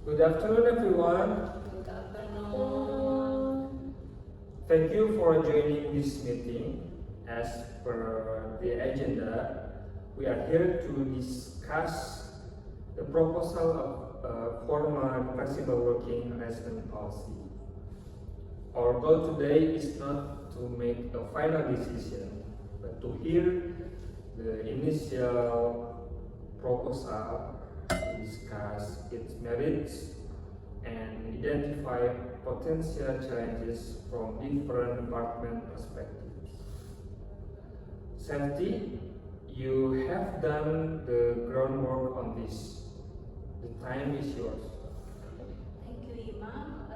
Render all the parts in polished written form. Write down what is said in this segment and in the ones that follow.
Good afternoon, everyone. Good afternoon. Thank you for joining this meeting. As per the agenda, we are here to discuss the proposal of a formal flexible working arrangement policy. Our goal today is not to make a final decision, but to hear the initial proposal, discuss its merits, and identify potential challenges from different department perspectives. Safety, you have done the groundwork on this. The time is yours. Thank you, Imam.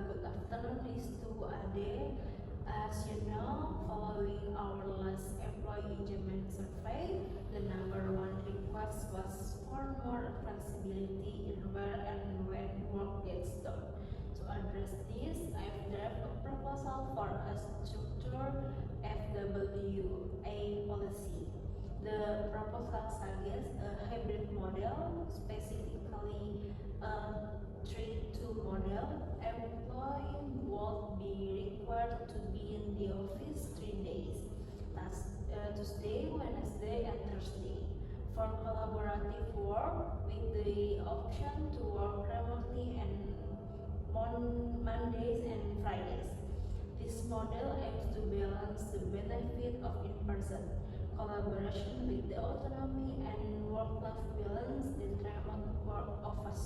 Good afternoon, please to Ade. As you know, following our last employee engagement survey, the number one request was for more flexibility in where and when work gets done. To address this, I've drafted a proposal for a structured FWA policy. The proposal suggests a hybrid model, specifically a 3-2 model. Employee would be required to be in the office 3 days, Tuesday, Wednesday, and Thursday. For collaborative work, with the option to work remotely and Mondays and Fridays. This model aims to balance the benefit of in-person collaboration with the autonomy and work-life balance that remote work offers.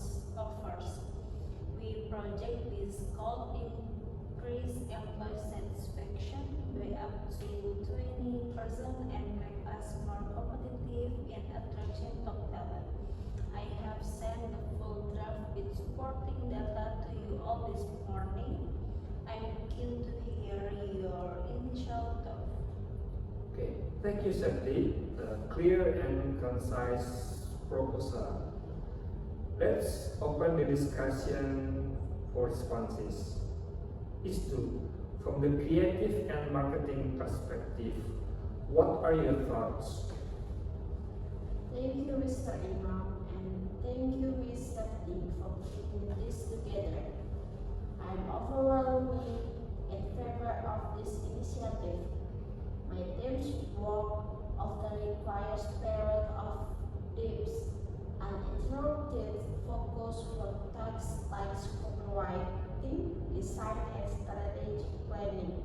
We project this could increase employee satisfaction by up to 20% and make us more competitive in attraction top talent. I have sent the full draft with supporting data to you all this morning. I'm keen to hear your initial thoughts. Okay, thank you, Sakti. Clear and concise proposal. Let's open the discussion for responses. Istu, from the creative and marketing perspective, what are your thoughts? Thank you, Mr. Imam, and thank you, Ms. Sakti, for putting this together. I'm overwhelmingly in favor of this initiative. My team's work often requires period of dips, uninterrupted focus for tasks like scriptwriting, design, and strategic planning.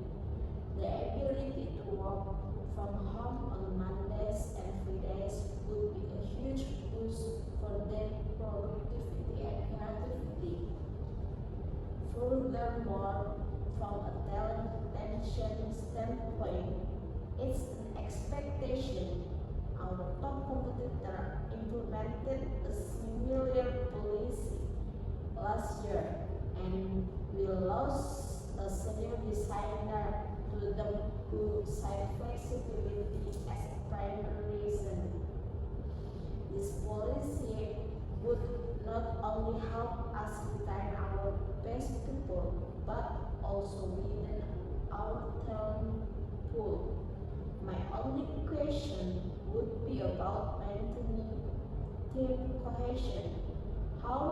The ability to work from home on Mondays and Fridays would be a huge boost for their productivity and creativity. Furthermore, from a talent retention standpoint, it's an expectation. Our top competitor implemented a similar policy last year, and we lost a senior designer to them who cited flexibility as a primary reason. This policy would not only help us retain our best people, but also within our talent pool. My only question would be about maintaining team cohesion. How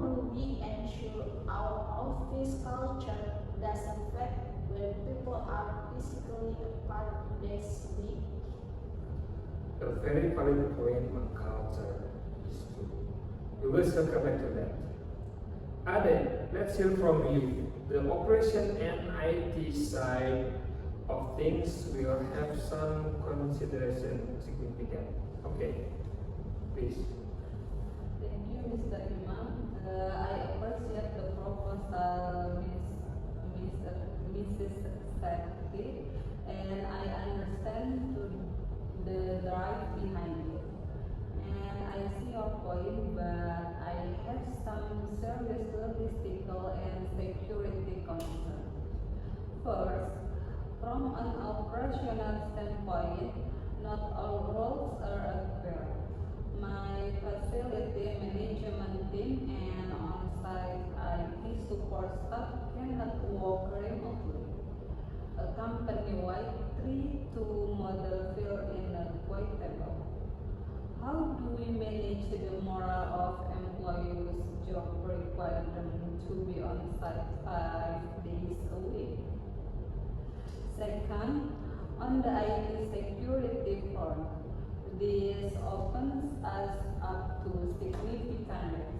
do we ensure our office culture doesn't fade when people are physically apart this week? A very valid point on culture is true. We will circle back to that. Ade, let's hear from you. The operation and IT side of things will have some consideration significant. Okay, please. Thank you, Mr. Imam. I appreciate the proposal, Mrs. Sakti, and I understand the drive behind it. And I see your point, but I have some serious logistical and security concerns. First, from an operational standpoint, not all roles are equal. My facility management team and on-site IT support staff cannot work remotely. A company-wide 3-2 model feel inequitable. How do we manage the morale of employees to be on site 5 days a week. Second, on the IT security front, this opens us up to significant risks.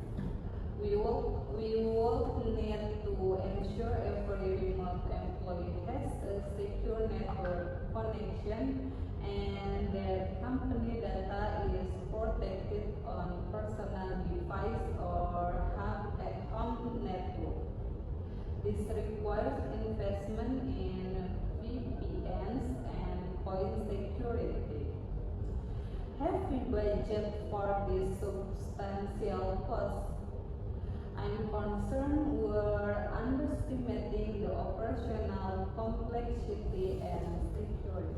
We will need to ensure every remote employee has a secure network connection and that company data is protected on personal device or home network. This requires investment in VPNs and point security. Have we budgeted for this substantial cost? I'm concerned we're underestimating the operational complexity and security.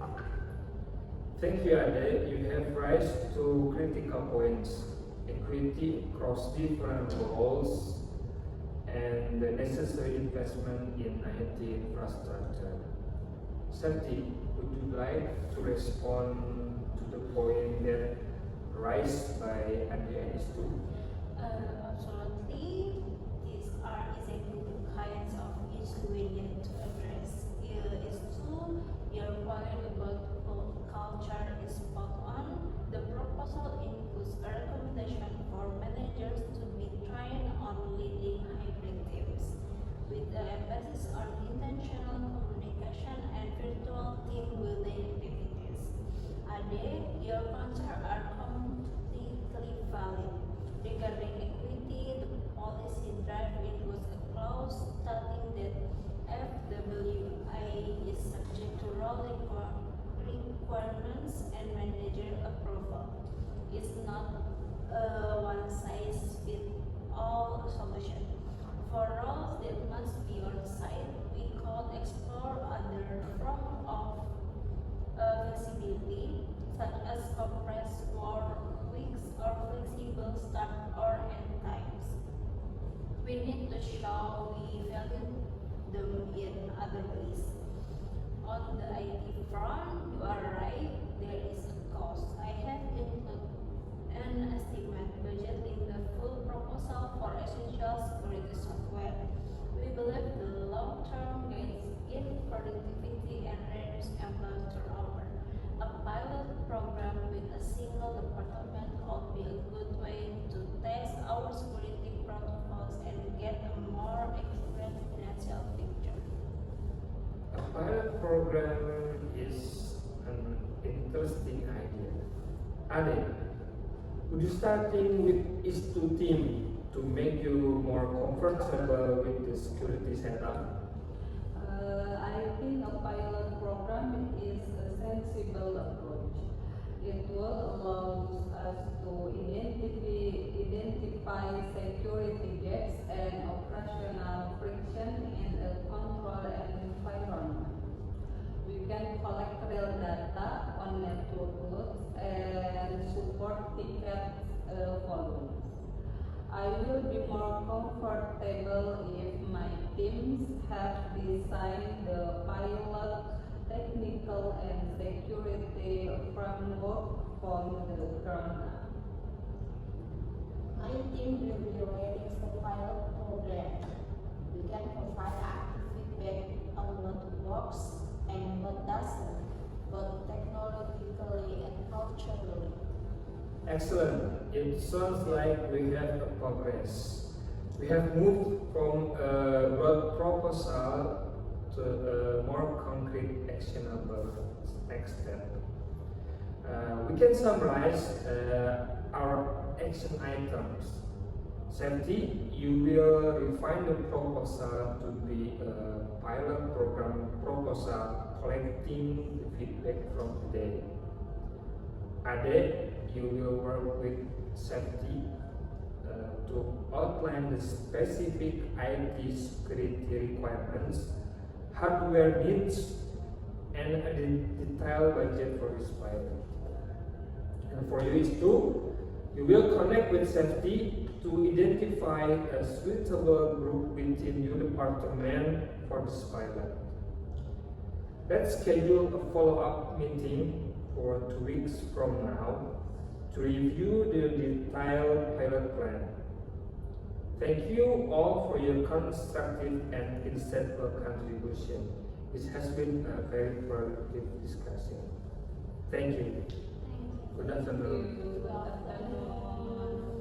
Thank you, Ade. You have raised two critical points: equity across different roles and the necessary investment in IT infrastructure. Santi, would you like to respond to the point that raised by Ade and Istu? Absolutely. These are exactly the kinds of issues we need to address. It's true, your point about culture is spot on. The proposal includes a recommendation for managers to be trained on leading hybrid teams, with an emphasis on intentional communication and virtual team building activities. Ade, your concerns are completely valid. Regarding equity, the policy draft includes a clause stating that FWI is subject to role requirements and manager approval. It's not a one-size-fits-all solution. For roles that must be on site, we could explore other forms of flexibility, such as compressed work weeks or flexible start or end times. We need to show we value them in other ways. On the IT front, you are right, there is a cost. I have included an estimate budget in the full proposal for essential security software. We believe the long-term gains in productivity and reduced employee turnover. A pilot program with a single department could be a good way to test our security protocols and get a more accurate financial picture. A pilot program is an interesting idea. Ade, would you starting with Istu team to make you more comfortable with the security setup? I think a pilot program is a sensible approach. It will allow us to identify security gaps and operational friction in a controlled environment. We can collect real data on network loads and support ticket volumes. I will be more comfortable if my teams have designed the pilot technical and security framework from the ground up. My team will be ready for pilot program. We can provide active feedback on what works and what doesn't, both technologically and culturally. Excellent. It sounds like we have a progress. We have moved from a broad proposal to a more concrete, actionable next step. We can summarize our action items. Safety, you will refine the proposal to be a pilot program proposal collecting the feedback from today. Ade, you will work with safety to outline the specific IT security requirements, hardware needs, and a detailed budget for this pilot. And for you is two, you will connect with safety to identify a suitable group within your department for this pilot. Let's schedule a follow-up meeting for 2 weeks from now to review the detailed pilot plan. Thank you all for your constructive and insightful contribution. It has been a very productive discussion. Thank you. Good afternoon. Good afternoon.